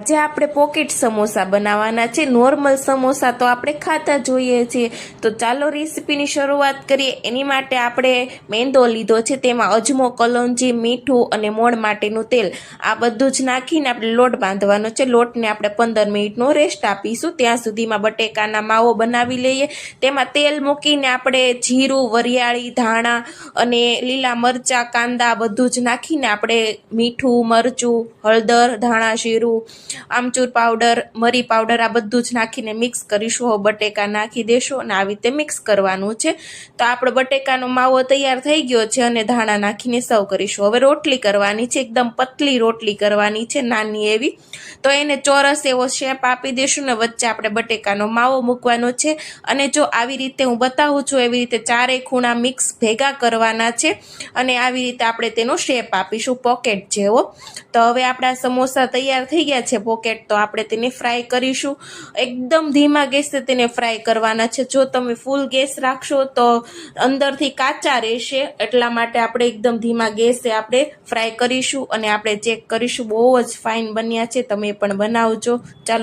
આજે આપણે પોકેટ સમોસા બનાવવાના છે। નોર્મલ સમોસા તો આપણે ખાતા જોઈએ છીએ, તો ચાલો રેસીપીની શરૂઆત કરીએ। એની માટે આપણે મેંદો લીધો છે, તેમાં અજમો, કલોંજી, મીઠું અને મોણ માટેનું તેલ આ બધું જ નાખીને આપણે લોટ બાંધવાનો છે। લોટને આપણે 15 મિનિટનો રેસ્ટ આપીશું, ત્યાં સુધીમાં બટેકાના માવો બનાવી લઈએ। તેમાં તેલ મૂકીને આપણે જીરું, વરિયાળી, ધાણા અને લીલા મરચાં, કાંદા બધું જ નાખીને આપણે મીઠું, મરચું, હળદર, ધાણા જીરું, આમચૂર પાવડર, મરી પાવડર આ બધું જ નાખીને મિક્સ કરીશું। હવે બટેકા નાખી દેશો અને આવી રીતે મિક્સ કરવાનું છે। તો આપણો બટેકાનો માવો તૈયાર થઈ ગયો છે અને ધાણા નાખીને સર્વ કરીશું। હવે રોટલી કરવાની છે, એકદમ પતલી રોટલી કરવાની છે, નાની એવી। તો એને ચોરસ એવો શેપ આપી દેશું ને વચ્ચે આપણે બટેકાનો માવો મૂકવાનો છે। અને જો આવી રીતે હું બતાવું છું એવી રીતે ચારેય ખૂણા મિક્સ ભેગા કરવાના છે અને આવી રીતે આપણે તેનો શેપ આપીશું પોકેટ જેવો। તો હવે આપણા સમોસા તૈયાર થઈ ગયા છે પોકેટ, તો આપણે તેને ફ્રાય કરીશું। એકદમ ધીમા ગેસે તેને ફ્રાય કરવાના છે। જો તમે ફૂલ ગેસ રાખશો તો અંદરથી કાચા રહેશે, એટલા માટે આપણે એકદમ ધીમા ગેસે આપણે ફ્રાય કરીશું અને આપણે ચેક કરીશું। બહુ જ ફાઇન બન્યા છે, તમે પણ બનાવજો। ચાલો